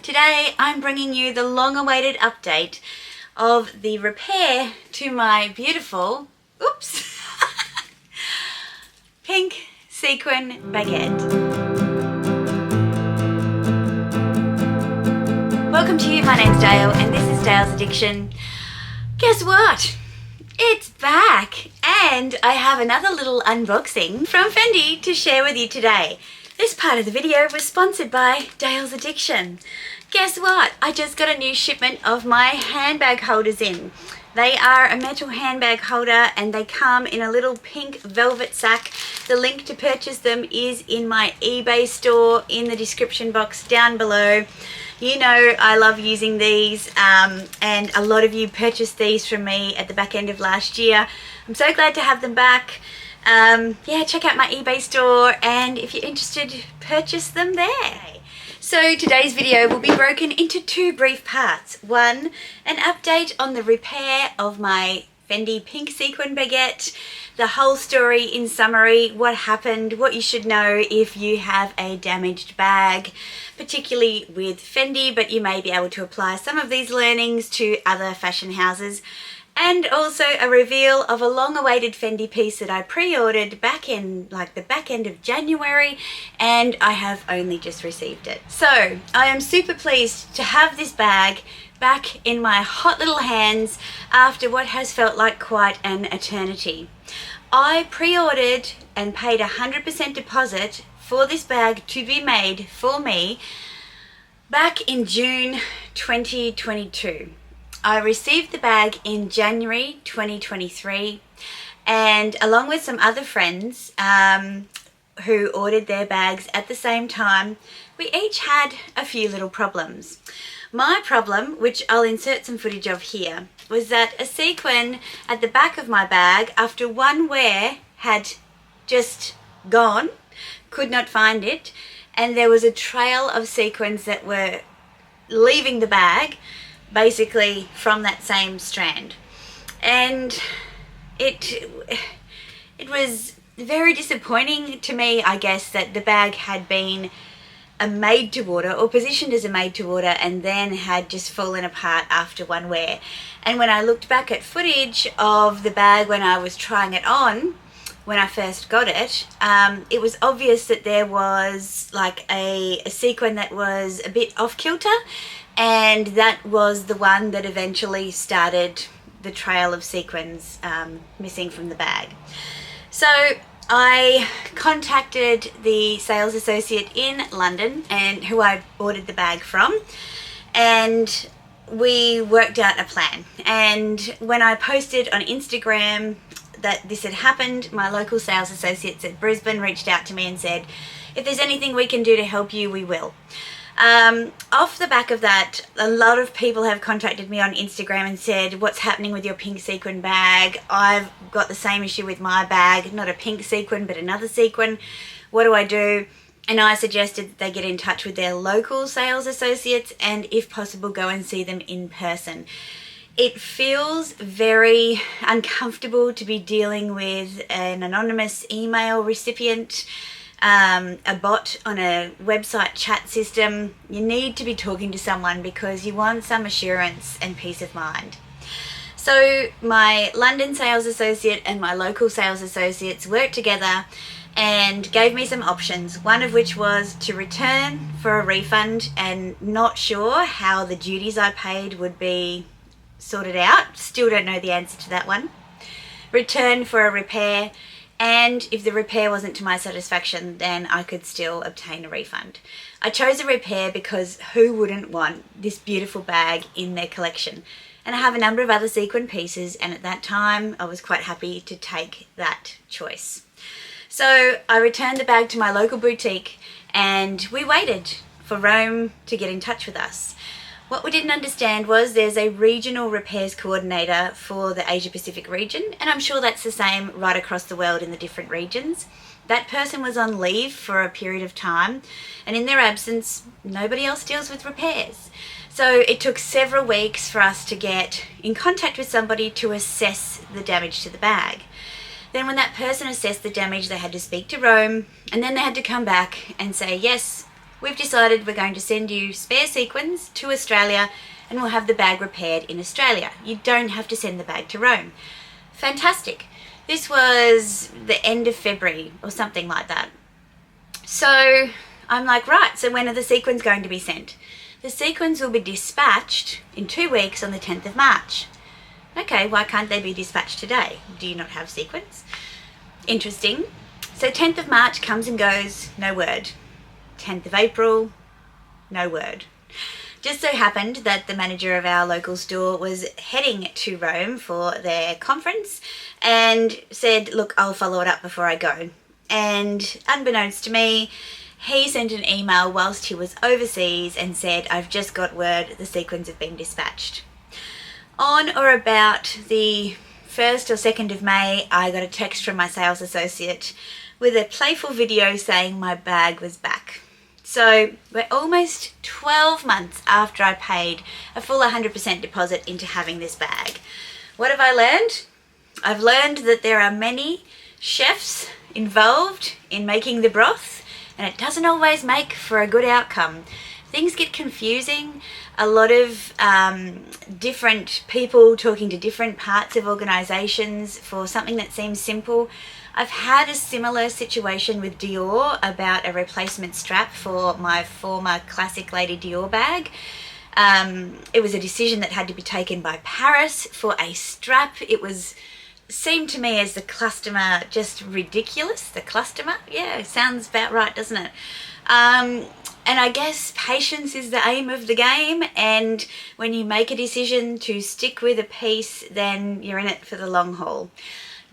Today I'm bringing you the long-awaited update of the repair to my beautiful, pink sequin baguette. Welcome to you, my name's Dale and this is Dale's Addiction. Guess what? It's back and I have another little unboxing from Fendi to share with you today. This part of the video was sponsored by Dale's Addiction. Guess what? I just got a new shipment of my handbag holders in. They are a metal handbag holder and they come in a little pink velvet sack. The link to purchase them is in my eBay store in the description box down below. You know I love using these and a lot of you purchased these from me at the back end of last year. I'm so glad to have them back. Yeah, check out my eBay store and if you're interested, purchase them there. So today's video will be broken into two brief parts. One, an update on the repair of my Fendi pink sequin baguette, the whole story in summary, what happened, what you should know if you have a damaged bag, particularly with Fendi, but you may be able to apply some of these learnings to other fashion houses. And also a reveal of a long-awaited Fendi piece that I pre-ordered back in the back end of January and I have only just received it. So I am super pleased to have this bag back in my hot little hands after what has felt like quite an eternity. I pre-ordered and paid 100% deposit for this bag to be made for me back in June 2022. I received the bag in January 2023 and along with some other friends who ordered their bags at the same time, we each had a few little problems. My problem, which I'll insert some footage of here, was that a sequin at the back of my bag after one wear had just gone, could not find it, and there was a trail of sequins that were leaving the bag basically from that same strand. And it was very disappointing to me, I guess, that the bag had been a made to order or positioned as a made to order and then had just fallen apart after one wear. And when I looked back at footage of the bag when I was trying it on, when I first got it, it was obvious that there was like a sequin that was a bit off kilter, and that was the one that eventually started the trail of sequins missing from the bag. So I contacted the sales associate in London and who I ordered the bag from, and we worked out a plan. And when I posted on Instagram that this had happened, my local sales associates at Brisbane reached out to me and said, if there's anything we can do to help you, we will. Off the back of that, a lot of people have contacted me on Instagram and said, what's happening with your pink sequin bag? I've got the same issue with my bag, not a pink sequin, but another sequin. What do I do? And I suggested that they get in touch with their local sales associates and if possible, go and see them in person. It feels very uncomfortable to be dealing with an anonymous email recipient, a bot on a website chat system. You need to be talking to someone because you want some assurance and peace of mind. So my London sales associate and my local sales associates worked together and gave me some options, one of which was to return for a refund, and not sure how the duties I paid would be sorted out. Still don't know the answer to that one. Return for a repair, and if the repair wasn't to my satisfaction, then I could still obtain a refund. I chose a repair because who wouldn't want this beautiful bag in their collection? And I have a number of other sequin pieces, and at that time I was quite happy to take that choice. So I returned the bag to my local boutique and we waited for Rome to get in touch with us. What we didn't understand was there's a regional repairs coordinator for the Asia Pacific region, and I'm sure that's the same right across the world in the different regions. That person was on leave for a period of time, and in their absence, nobody else deals with repairs. So it took several weeks for us to get in contact with somebody to assess the damage to the bag. Then when that person assessed the damage, they had to speak to Rome, and then they had to come back and say, yes, we've decided we're going to send you spare sequins to Australia and we'll have the bag repaired in Australia. You don't have to send the bag to Rome. Fantastic. This was the end of February or something like that. So I'm like, right, so when are the sequins going to be sent? The sequins will be dispatched in 2 weeks on the 10th of March. Okay, why can't they be dispatched today? Do you not have sequins? Interesting. So 10th of March comes and goes, no word. 10th of April, no word. Just so happened that the manager of our local store was heading to Rome for their conference and said, look, I'll follow it up before I go. And unbeknownst to me, he sent an email whilst he was overseas and said, I've just got word the sequins have been dispatched. On or about the 1st or 2nd of May, I got a text from my sales associate with a playful video saying my bag was back. So we're almost 12 months after I paid a full 100% deposit into having this bag. What have I learned? I've learned that there are many chefs involved in making the broth, and it doesn't always make for a good outcome. Things get confusing. A lot of different people talking to different parts of organisations for something that seems simple. I've had a similar situation with Dior about a replacement strap for my former classic Lady Dior bag. It was a decision that had to be taken by Paris for a strap. Seemed to me as the customer just ridiculous. The customer, yeah, sounds about right, doesn't it? And I guess patience is the aim of the game, and when you make a decision to stick with a piece, then you're in it for the long haul.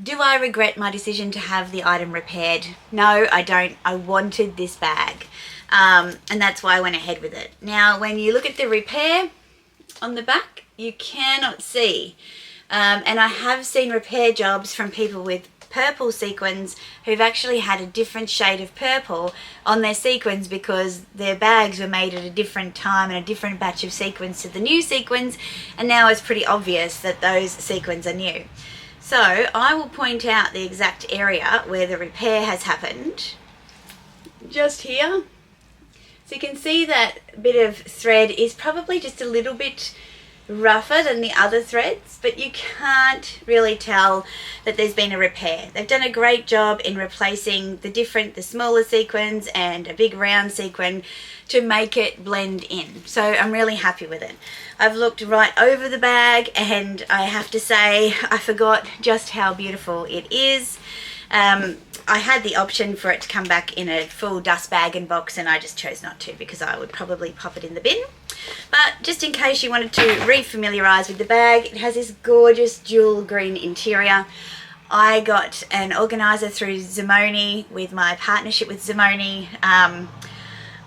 Do I regret my decision to have the item repaired? No, I don't. I wanted this bag, and that's why I went ahead with it. Now, when you look at the repair on the back, you cannot see. And I have seen repair jobs from people with purple sequins who've actually had a different shade of purple on their sequins because their bags were made at a different time and a different batch of sequins to the new sequins, and now it's pretty obvious that those sequins are new. So I will point out the exact area where the repair has happened, just here. So you can see that bit of thread is probably just a little bit rougher than the other threads, but you can't really tell that there's been a repair. They've done a great job in replacing the smaller sequins and a big round sequin to make it blend in. So I'm really happy with it. I've looked right over the bag and I have to say I forgot just how beautiful it is. I had the option for it to come back in a full dust bag and box, and I just chose not to because I would probably pop it in the bin. But just in case you wanted to re-familiarise with the bag, it has this gorgeous jewel green interior. I got an organiser through Zoomoni with my partnership with Zoomoni.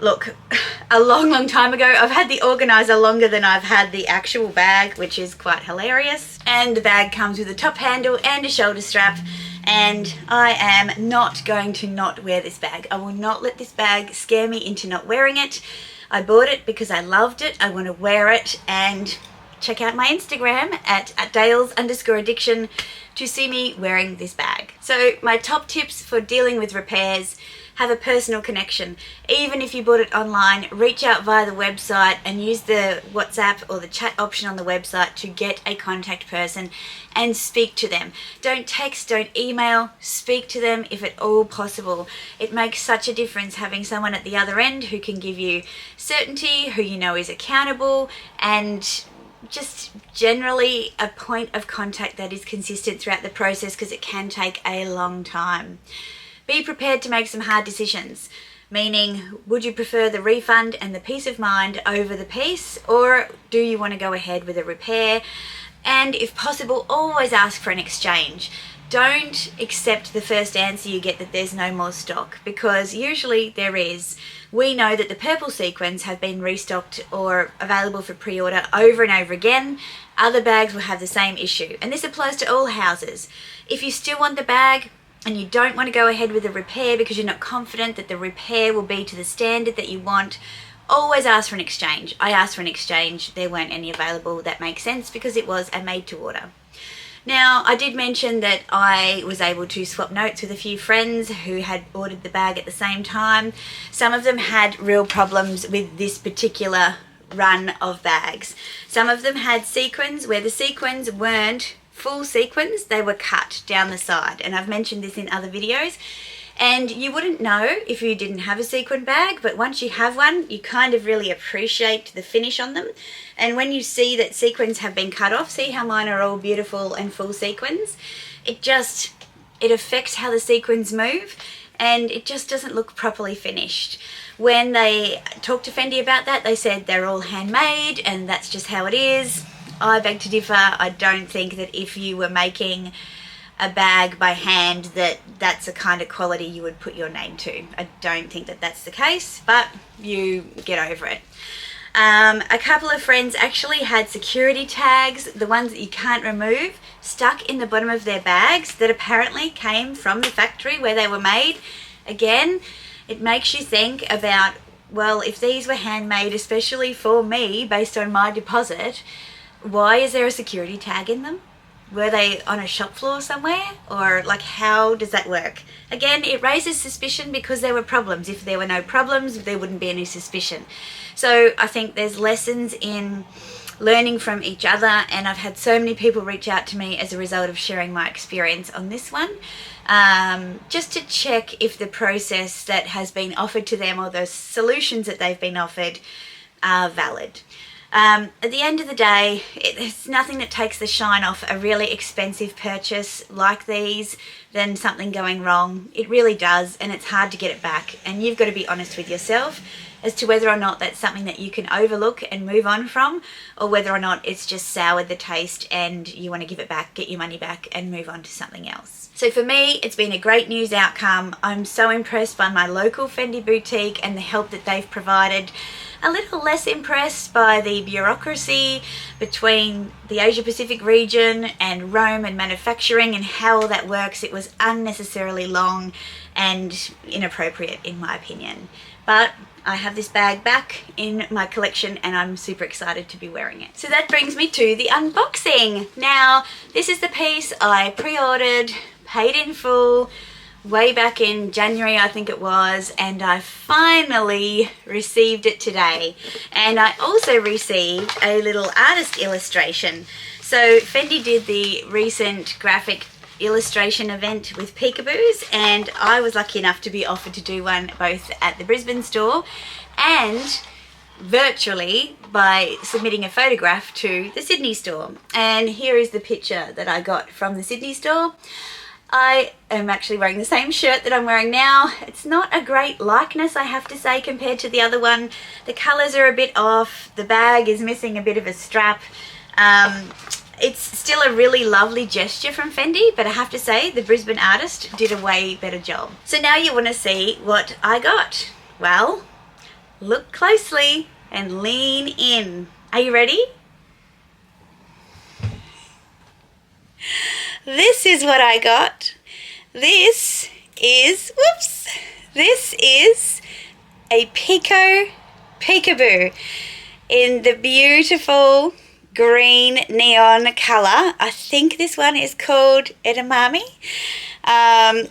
Look, a long time ago. I've had the organiser longer than I've had the actual bag, which is quite hilarious. And the bag comes with a top handle and a shoulder strap. And I am not going to not wear this bag. I will not let this bag scare me into not wearing it. I bought it because I loved it. I want to wear it, and check out my Instagram at DaylesAddiction to see me wearing this bag. So my top tips for dealing with repairs: have a personal connection. Even if you bought it online, reach out via the website and use the WhatsApp or the chat option on the website to get a contact person and speak to them. Don't text, don't email, speak to them if at all possible. It makes such a difference having someone at the other end who can give you certainty, who you know is accountable, and just generally a point of contact that is consistent throughout the process, because it can take a long time. Be prepared to make some hard decisions, meaning would you prefer the refund and the peace of mind over the piece, or do you want to go ahead with a repair? And if possible, always ask for an exchange. Don't accept the first answer you get that there's no more stock, because usually there is. We know that the purple sequins have been restocked or available for pre-order over and over again. Other bags will have the same issue, and this applies to all houses. If you still want the bag and you don't want to go ahead with the repair because you're not confident that the repair will be to the standard that you want, always ask for an exchange. I asked for an exchange. There weren't any available. That makes sense because it was a made to order. Now, I did mention that I was able to swap notes with a few friends who had ordered the bag at the same time. Some of them had real problems with this particular run of bags. Some of them had sequins where the sequins weren't full sequins, they were cut down the side, and I've mentioned this in other videos. And you wouldn't know if you didn't have a sequin bag, but once you have one, you kind of really appreciate the finish on them. And when you see that sequins have been cut off, see how mine are all beautiful and full sequins? It affects how the sequins move, and it just doesn't look properly finished. When they talked to Fendi about that, they said they're all handmade and that's just how it is. I beg to differ. I don't think that if you were making a bag by hand that's a kind of quality you would put your name to. I don't think that that's the case, but you get over it. A couple of friends actually had security tags, the ones that you can't remove, stuck in the bottom of their bags that apparently came from the factory where they were made. Again, it makes you think about, well, if these were handmade especially for me based on my deposit, why is there a security tag in them? Were they on a shop floor somewhere? Or like, how does that work? Again, it raises suspicion because there were problems. If there were no problems, there wouldn't be any suspicion. So I think there's lessons in learning from each other, and I've had so many people reach out to me as a result of sharing my experience on this one, just to check if the process that has been offered to them or the solutions that they've been offered are valid. At the end of the day, it's nothing that takes the shine off a really expensive purchase like these than something going wrong. It really does, and it's hard to get it back, and you've got to be honest with yourself as to whether or not that's something that you can overlook and move on from, or whether or not it's just soured the taste and you want to give it back, get your money back and move on to something else. So for me, it's been a great news outcome. I'm so impressed by my local Fendi boutique and the help that they've provided. A little less impressed by the bureaucracy between the Asia Pacific region and Rome and manufacturing and how all that works. It was unnecessarily long and inappropriate in my opinion. But I have this bag back in my collection and I'm super excited to be wearing it. So that brings me to the unboxing. Now, this is the piece I pre-ordered, paid in full, way back in January I think it was, and I finally received it today. And I also received a little artist illustration. So Fendi did the recent graphic illustration event with Peekaboos, and I was lucky enough to be offered to do one both at the Brisbane store and virtually by submitting a photograph to the Sydney store. And here is the picture that I got from the Sydney store. I am actually wearing the same shirt that I'm wearing now. It's not a great likeness, I have to say, compared to the other one. The colours are a bit off. The bag is missing a bit of a strap. It's still a really lovely gesture from Fendi, but I have to say the Brisbane artist did a way better job. So now you want to see what I got. Well, look closely and lean in. Are you ready? This is what I got. This is a Pico Peekaboo in the beautiful green neon colour. I think this one is called Edamame,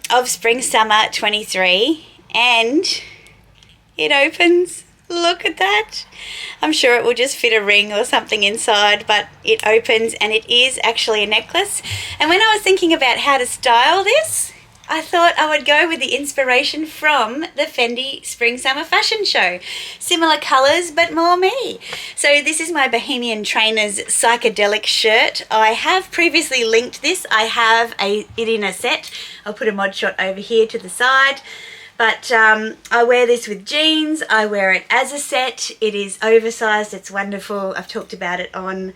of Spring Summer 23, and it opens. Look at that. I'm sure it will just fit a ring or something inside, but it opens and it is actually a necklace. And when I was thinking about how to style this, I thought I would go with the inspiration from the Fendi Spring Summer fashion show. Similar colours, but more me. So this is my Bohemian Trainers psychedelic shirt. I have previously linked this. I have it in a set. I'll put a mod shot over here to the side. But I wear this with jeans. I wear it as a set. It is oversized. It's wonderful. I've talked about it on,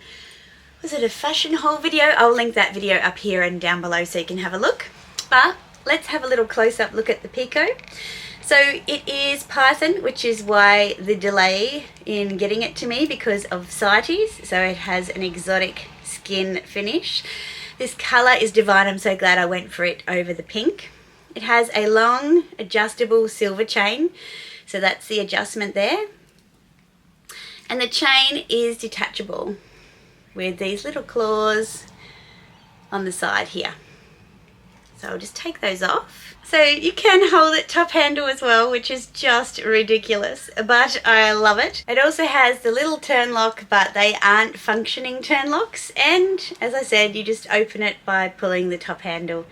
was it a fashion haul video? I'll link that video up here and down below so you can have a look. But let's have a little close-up look at the Pico. So it is Python, which is why the delay in getting it to me, because of CITES. So it has an exotic skin finish. This colour is divine. I'm so glad I went for it over the pink. It has a long adjustable silver chain, so that's the adjustment there. And the chain is detachable with these little claws on the side here. So I'll just take those off. So you can hold it top handle as well, which is just ridiculous, but I love it. It also has the little turn lock, but they aren't functioning turn locks. And as I said, you just open it by pulling the top handle.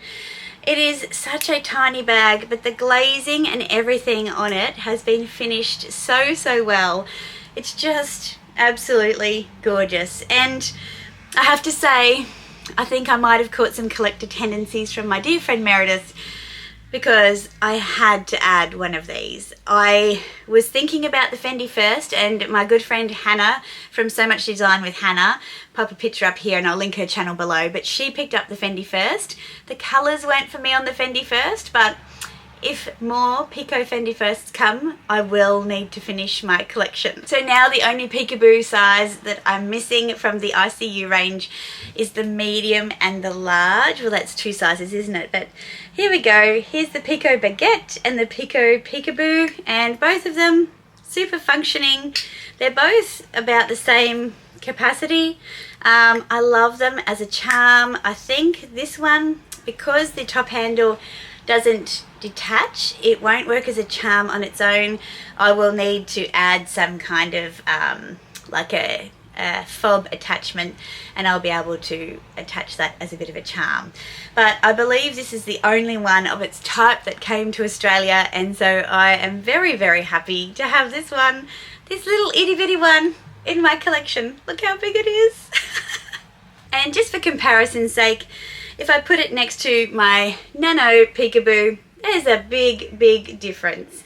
It is such a tiny bag, but the glazing and everything on it has been finished so well. It's just absolutely gorgeous. And I have to say, I think I might have caught some collector tendencies from my dear friend Meredith, because I had to add one of these. I was thinking about the Fendi first, and my good friend Hanne from So Much Design with Hanne, pop a picture up here and I'll link her channel below, but she picked up the Fendi first. The colours weren't for me on the Fendi first, but if more Pico Fendi firsts come, I will need to finish my collection. So now the only Peekaboo size that I'm missing from the ICU range is the medium and the large. Well, that's 2 sizes, isn't it? But here we go. Here's the Pico Baguette and the Pico Peekaboo, and both of them super functioning. They're both about the same capacity. I love them as a charm. I think this one, because the top handle doesn't detach, it won't work as a charm on its own. I will need to add some kind of like a fob attachment, and I'll be able to attach that as a bit of a charm. But I believe this is the only one of its type that came to Australia, and so I am very happy to have this one, this little itty bitty one, in my collection. Look how big it is. And just for comparison's sake, if I put it next to my Nano Peekaboo, there's a big difference.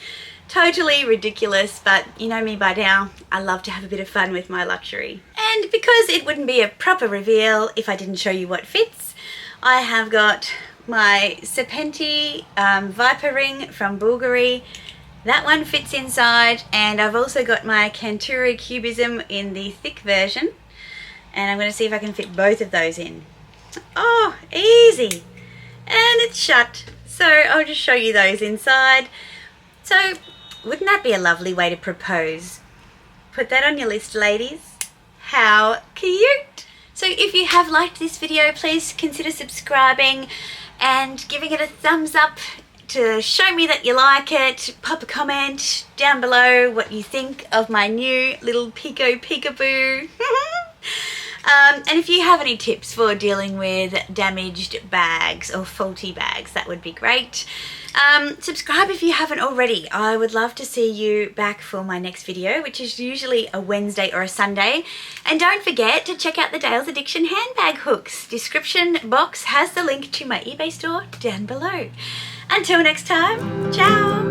Totally ridiculous, but you know me by now, I love to have a bit of fun with my luxury. And because it wouldn't be a proper reveal if I didn't show you what fits, I have got my Serpenti Viper ring from Bulgari. That one fits inside, and I've also got my Canturi Cubism in the thick version, and I'm going to see if I can fit both of those in. Oh, easy! And it's shut. So I'll just show you those inside. So wouldn't that be a lovely way to propose? Put that on your list, ladies. How cute! So if you have liked this video, please consider subscribing and giving it a thumbs up to show me that you like it. Pop a comment down below what you think of my new little Pico Peekaboo. And if you have any tips for dealing with damaged bags or faulty bags, that would be great. Subscribe if you haven't already. I would love to see you back for my next video, which is usually a Wednesday or a Sunday. And don't forget to check out the DaylesAddiction handbag hooks. Description box has the link to my eBay store down below. Until next time, ciao!